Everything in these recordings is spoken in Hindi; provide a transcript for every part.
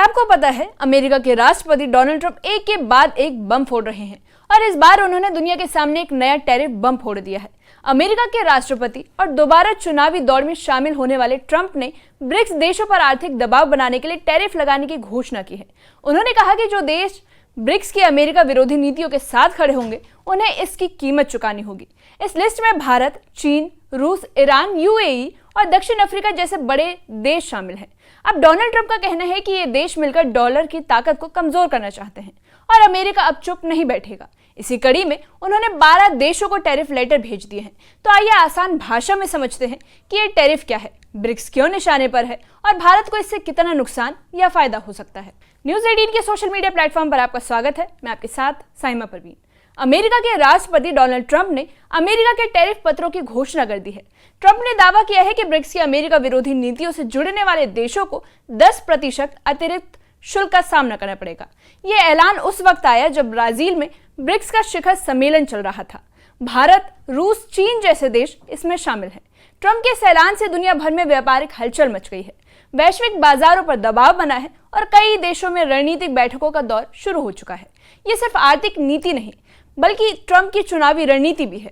क्या आपको पता है अमेरिका के राष्ट्रपति डोनाल्ड ट्रंप एक के बाद एक बम फोड़ रहे हैं और इस बार उन्होंने दुनिया के सामने एक नया टैरिफ बम फोड़ दिया है। अमेरिका के राष्ट्रपति और दोबारा चुनावी दौड़ में शामिल होने वाले ट्रंप ने ब्रिक्स देशों पर आर्थिक दबाव बनाने के लिए टैरिफ लगाने की घोषणा की है। उन्होंने कहा कि जो देश ब्रिक्स की अमेरिका विरोधी नीतियों के साथ खड़े होंगे उन्हें इसकी कीमत चुकानी होगी। इस लिस्ट में भारत, चीन, रूस, ईरान, यूएई और दक्षिण अफ्रीका जैसे बड़े देश शामिल हैं। अब डोनाल्ड ट्रंप का कहना है कि ये देश मिलकर डॉलर की ताकत को कमजोर करना चाहते हैं और अमेरिका अब चुप नहीं बैठेगा। इसी कड़ी में उन्होंने 12 देशों को टैरिफ लेटर भेज दिए हैं। तो आइए आसान भाषा में समझते हैं कि ये टैरिफ क्या है, ब्रिक्स क्यों निशाने पर है और भारत को इससे कितना नुकसान या फायदा हो सकता है। न्यूज़ 18 के सोशल मीडिया प्लेटफॉर्म पर आपका स्वागत है। मैं आपके साथ साइमा परवीन। अमेरिका के राष्ट्रपति डोनाल्ड ट्रंप ने अमेरिका के टैरिफ पत्रों की घोषणा कर दी है। ट्रंप ने दावा किया है कि ब्रिक्स की अमेरिका विरोधी नीतियों से जुड़ने वाले देशों को 10% अतिरिक्त शुल्क का सामना करना पड़ेगा। यह ऐलान उस वक्त आया जब ब्राजील में ब्रिक्स का शिखर सम्मेलन चल रहा था। भारत, रूस, चीन जैसे देश इसमें शामिल हैं। ट्रंप के इस ऐलान से दुनिया भर में व्यापारिक हलचल मच गई है। वैश्विक बाजारों पर दबाव बना है और कई देशों में रणनीतिक बैठकों का दौर शुरू हो चुका है। ये सिर्फ आर्थिक नीति नहीं बल्कि ट्रंप की चुनावी रणनीति भी है।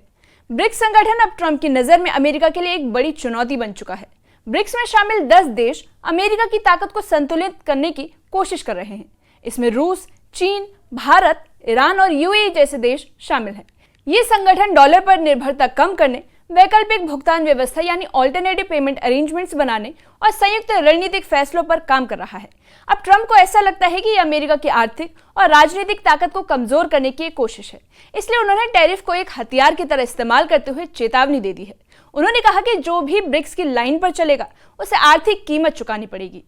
ब्रिक्स संगठन अब ट्रंप की नजर में अमेरिका के लिए एक बड़ी चुनौती बन चुका है। ब्रिक्स में शामिल 10 देश अमेरिका की ताकत को संतुलित करने की कोशिश कर रहे हैं। इसमें रूस, चीन, भारत, ईरान और यूएई जैसे देश शामिल हैं। ये संगठन डॉलर पर निर्भरता कम करने, वैकल्पिक भुगतान व्यवस्था यानी ऑल्टरनेटिव पेमेंट अरेंजमेंट्स बनाने और संयुक्त रणनीतिक फैसलों पर काम कर रहा है। अब ट्रंप को ऐसा लगता है कि ये अमेरिका की आर्थिक और राजनीतिक ताकत को कमजोर करने की एक कोशिश है। इसलिए उन्होंने टैरिफ को एक हथियार की तरह इस्तेमाल करते हुए चेतावनी दे दी है। उन्होंने कहा कि जो भी ब्रिक्स की लाइन पर चलेगा उसे आर्थिक कीमत चुकानी पड़ेगी।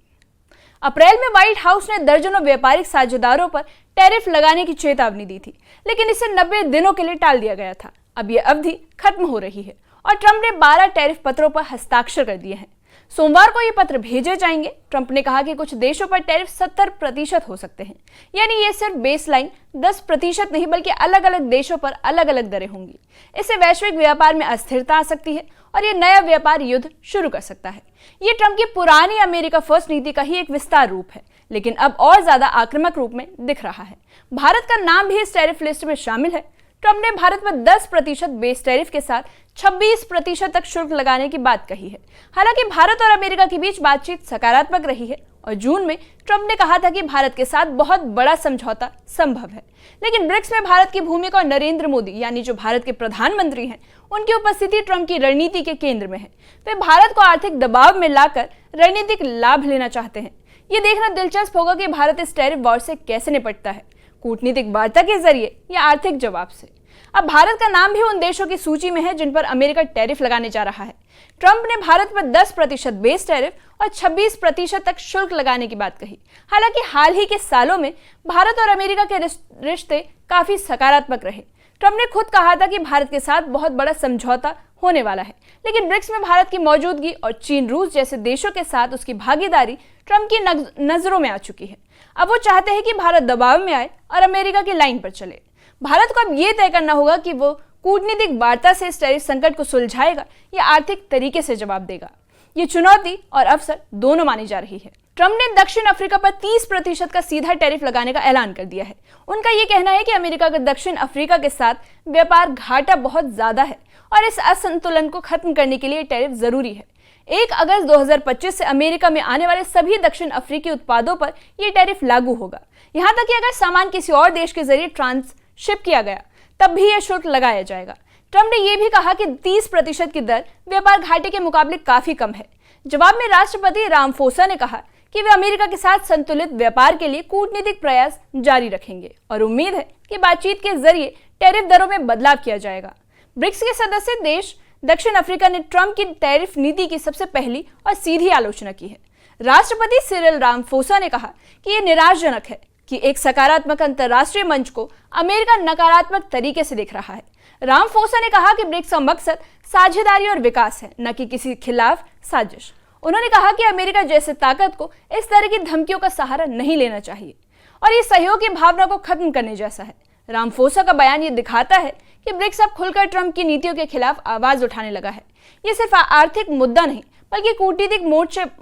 अप्रैल में व्हाइट हाउस ने दर्जनों व्यापारिक साझेदारों पर टैरिफ लगाने की चेतावनी दी थी, लेकिन इसे 90 दिनों के लिए टाल दिया गया था। अब यह अवधि खत्म हो रही है और ट्रंप ने 12 टैरिफ पत्रों पर हस्ताक्षर कर दिए हैं। सोमवार को ये पत्र भेजे जाएंगे। ट्रंप ने कहा कि कुछ देशों पर टैरिफ 70% हो सकते हैं, यानी ये सिर्फ बेसलाइन 10% नहीं बल्कि अलग अलग देशों पर अलग अलग दरें होंगी। इससे वैश्विक व्यापार में अस्थिरता आ सकती है और ये नया व्यापार युद्ध शुरू कर सकता है। ये ट्रंप की पुरानी अमेरिका फर्स्ट नीति का ही एक विस्तार रूप है, लेकिन अब और ज्यादा आक्रामक रूप में दिख रहा है। भारत का नाम भी इस टैरिफ लिस्ट में शामिल है। ट्रंप ने भारत पर 10% बेस टैरिफ के साथ 26% तक शुल्क लगाने की बात कही है। हालांकि भारत और अमेरिका के बीच बातचीत सकारात्मक रही है और जून में ट्रंप ने कहा था कि भारत के साथ बहुत बड़ा समझौता संभव है। लेकिन ब्रिक्स में भारत की भूमिका और नरेंद्र मोदी यानी जो भारत के प्रधानमंत्री हैं उनकी उपस्थिति ट्रंप की रणनीति के केंद्र में है। वे भारत को आर्थिक दबाव में लाकर रणनीतिक लाभ लेना चाहते हैं। ये देखना दिलचस्प होगा कि भारत इस टैरिफ वॉर से कैसे निपटता है, कूटनीतिक वार्ता के जरिए या आर्थिक जवाब से। अब भारत का नाम भी उन देशों की सूची में है जिन पर अमेरिका टैरिफ लगाने जा रहा है। ट्रंप ने भारत पर 10% बेस टैरिफ और 26% तक शुल्क लगाने की बात कही। हालांकि हाल ही के सालों में भारत और अमेरिका के रिश्ते काफी सकारात्मक रहे। ट्रंप ने खुद कहा था कि भारत के साथ बहुत बड़ा समझौता होने वाला है, लेकिन ब्रिक्स में भारत की मौजूदगी और चीन, रूस जैसे देशों के साथ उसकी भागीदारी ट्रंप की नजरों में आ चुकी है। अब वो चाहते हैं कि भारत दबाव में आए और अमेरिका की लाइन पर चले। भारत को अब यह तय करना होगा कि वो कूटनीतिक वार्ता से इस टैरिफ संकट को सुलझाएगा या आर्थिक तरीके से जवाब देगा। ये चुनौती और अवसर दोनों मानी जा रही है। ट्रंप ने दक्षिण अफ्रीका पर 30% का सीधा टैरिफ लगाने का ऐलान कर दिया है। उनका ये कहना है कि अमेरिका का दक्षिण अफ्रीका के साथ व्यापार घाटा बहुत ज्यादा है और इस असंतुलन को खत्म करने के लिए टैरिफ जरूरी है। 1 अगस्त 2025 से अमेरिका में आने वाले सभी दक्षिण अफ्रीकी उत्पादों पर यह टैरिफ लागू होगा। यहाँ तक कि अगर सामान किसी और देश के जरिए ट्रांसशिप किया गया तब भी यह शुल्क लगाया जाएगा। ट्रंप ने यह भी कहा कि 30% की दर व्यापार घाटे के मुकाबले काफी कम है। जवाब में राष्ट्रपति रामफोसा ने कहा कि वे अमेरिका के साथ संतुलित व्यापार के लिए कूटनीतिक प्रयास जारी रखेंगे और उम्मीद है कि बातचीत के जरिए टैरिफ दरों में बदलाव किया जाएगा। ब्रिक्स के सदस्य देश दक्षिण अफ्रीका ने ट्रंप की टैरिफ नीति की सबसे पहली और सीधी आलोचना की है। राष्ट्रपति सिरिल रामफोसा ने कहा कि यह निराशाजनक है कि एक सकारात्मक अंतर्राष्ट्रीय मंच को अमेरिका नकारात्मक तरीके से देख रहा है। रामफोसा ने कहा कि ब्रिक्स का मकसद साझेदारी और विकास है, न कि किसी खिलाफ साजिश। उन्होंने कहा कि अमेरिका जैसे ताकत को इस तरह की धमकियों का सहारा नहीं लेना चाहिए और ये सहयोग की भावना को खत्म करने जैसा है। रामफोसा का बयान ये दिखाता है कि ब्रिक्स अब खुलकर ट्रंप की नीतियों के खिलाफ आवाज उठाने लगा है। ये सिर्फ आर्थिक मुद्दा नहीं बल्कि कूटनीतिक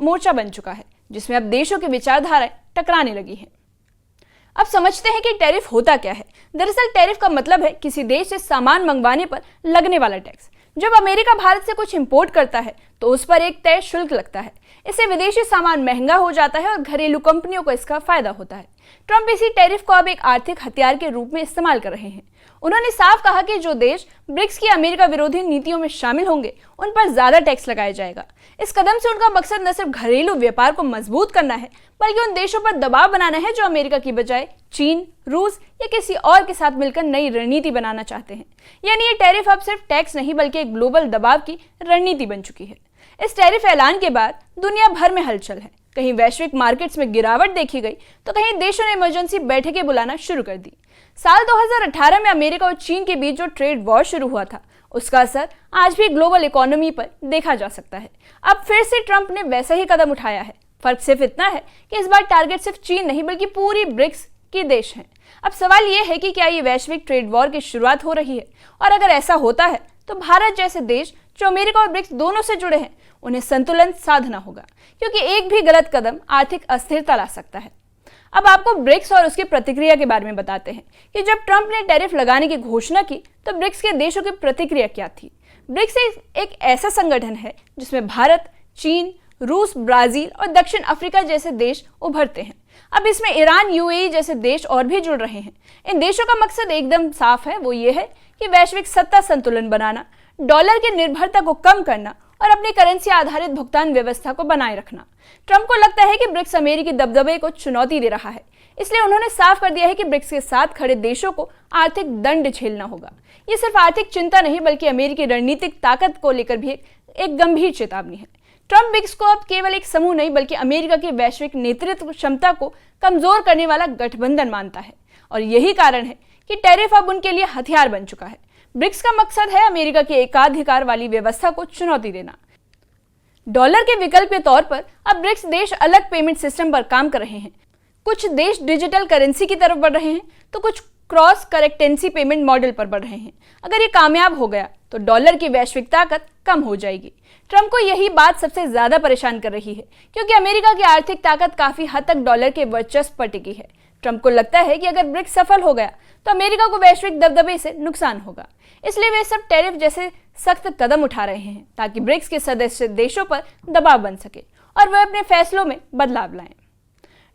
मोर्चा बन चुका है जिसमें अब देशों की विचारधाराएं टकराने लगी हैं। अब समझते हैं कि टैरिफ होता क्या है। दरअसल टैरिफ का मतलब है किसी देश से सामान मंगवाने पर लगने वाला टैक्स। जब अमेरिका भारत से कुछ इंपोर्ट करता है तो उस पर एक तय शुल्क लगता है। इससे विदेशी सामान महंगा हो जाता है और घरेलू कंपनियों को इसका फायदा होता है। ट्रंप इसी टैरिफ को अब एक आर्थिक हथियार के रूप में इस्तेमाल कर रहे हैं। उन्होंने साफ कहा कि जो देश ब्रिक्स की अमेरिका विरोधी नीतियों में शामिल होंगे उन पर ज्यादा टैक्स लगाया जाएगा। इस कदम से उनका मकसद न सिर्फ घरेलू व्यापार को मजबूत करना है बल्कि उन देशों पर दबाव बनाना है जो अमेरिका की बजाय चीन, रूस या किसी और के साथ मिलकर नई रणनीति बनाना चाहते हैं। यानी ये टैरिफ अब सिर्फ टैक्स नहीं बल्कि एक ग्लोबल दबाव की रणनीति बन चुकी है। इस टैरिफ ऐलान के बाद दुनिया भर में हलचल है। कहीं वैश्विक मार्केट्स में गिरावट देखी गई तो कहीं देशों ने इमरजेंसी बैठकें बुलाना शुरू कर दी। साल 2018 में अमेरिका और चीन के बीच जो ट्रेड वॉर शुरू हुआ था उसका असर आज भी ग्लोबल इकोनॉमी पर देखा जा सकता है। अब फिर से ट्रंप ने वैसा ही कदम उठाया है। फर्क सिर्फ इतना है कि इस बार टारगेट सिर्फ चीन नहीं बल्कि पूरी ब्रिक्स के देश हैं। अब सवाल यह है कि क्या ये वैश्विक ट्रेड वॉर की शुरुआत हो रही है, और अगर ऐसा होता है तो भारत जैसे देश जो अमेरिका और ब्रिक्स दोनों से जुड़े हैं उन्हें संतुलन साधना होगा, क्योंकि एक भी गलत कदम आर्थिक अस्थिरता ला सकता है। अब आपको ब्रिक्स और उसकी प्रतिक्रिया के बारे में बताते हैं कि जब ट्रंप ने टैरिफ लगाने की घोषणा की तो ब्रिक्स के देशों की प्रतिक्रिया क्या थी। ब्रिक्स एक ऐसा संगठन है जिसमें भारत, चीन, रूस, ब्राजील और दक्षिण अफ्रीका जैसे देश उभरते हैं। अब इसमें ईरान, यूएई जैसे देश और भी जुड़ रहे हैं। इन देशों का मकसद एकदम साफ है, वो ये है कि वैश्विक सत्ता संतुलन बनाना, डॉलर की निर्भरता को कम करना और अपनी करेंसी आधारित भुगतान व्यवस्था को बनाए रखना। ट्रंप को लगता है कि ब्रिक्स अमेरिकी दबदबे को चुनौती दे रहा है, इसलिए उन्होंने साफ कर दिया है कि ब्रिक्स के साथ खड़े देशों को आर्थिक दंड झेलना होगा। ये सिर्फ आर्थिक चिंता नहीं बल्कि अमेरिकी रणनीतिक ताकत को लेकर भी एक गंभीर चेतावनी है। ट्रंप ब्रिक्स को अब केवल एक समूह नहीं बल्कि अमेरिका की वैश्विक नेतृत्व क्षमता को कमजोर करने वाला गठबंधन मानता है, और यही कारण है कि टैरिफ अब उनके लिए हथियार बन चुका है। ब्रिक्स का मकसद है अमेरिका की एकाधिकार वाली व्यवस्था को चुनौती देना। डॉलर के विकल्प के तौर पर अब ब्रिक्स देश अलग पेमेंट सिस्टम पर काम कर रहे हैं। कुछ देश डिजिटल करेंसी की तरफ बढ़ रहे हैं तो कुछ क्रॉस करेंसी पेमेंट मॉडल पर बढ़ रहे हैं। अगर ये कामयाब हो गया तो डॉलर की वैश्विक ताकत कम हो जाएगी। ट्रंप को यही बात सबसे ज्यादा परेशान कर रही है, क्योंकि अमेरिका की आर्थिक ताकत काफी हद तक डॉलर के वर्चस्व पर टिकी है। ट्रंप को लगता है कि अगर ब्रिक्स सफल हो गया तो अमेरिका को वैश्विक दबदबे से नुकसान होगा। इसलिए वे सब टैरिफ जैसे सख्त कदम उठा रहे हैं ताकि ब्रिक्स के सदस्य देशों पर दबाव बन सके और वे अपने फैसलों में बदलाव लाएं।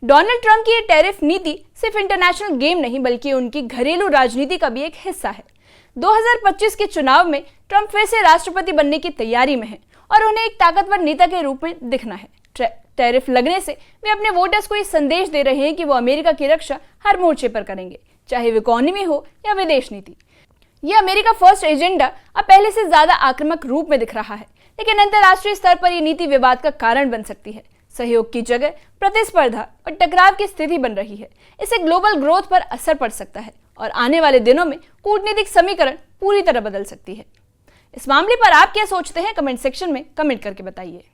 डोनाल्ड ट्रंप की ये टैरिफ नीति सिर्फ इंटरनेशनल गेम नहीं बल्कि उनकी घरेलू राजनीति का भी एक हिस्सा है। 2025 के चुनाव में ट्रंप फिर से राष्ट्रपति बनने की तैयारी में है और उन्हें एक ताकतवर नेता के रूप में दिखना है। टैरिफ लगने से वे अपने वोटर्स को ये संदेश दे रहे हैं कि वो अमेरिका की रक्षा हर मोर्चे पर करेंगे, चाहे वो इकोनॉमी हो या विदेश नीति। ये अमेरिका फर्स्ट एजेंडा अब पहले से ज्यादा आक्रामक रूप में दिख रहा है, लेकिन अंतर्राष्ट्रीय स्तर पर यह नीति विवाद का कारण बन सकती है। सहयोग की जगह प्रतिस्पर्धा और टकराव की स्थिति बन रही है। इससे ग्लोबल ग्रोथ पर असर पड़ सकता है और आने वाले दिनों में कूटनीतिक समीकरण पूरी तरह बदल सकती है। इस मामले पर आप क्या सोचते हैं, कमेंट सेक्शन में कमेंट करके बताइए।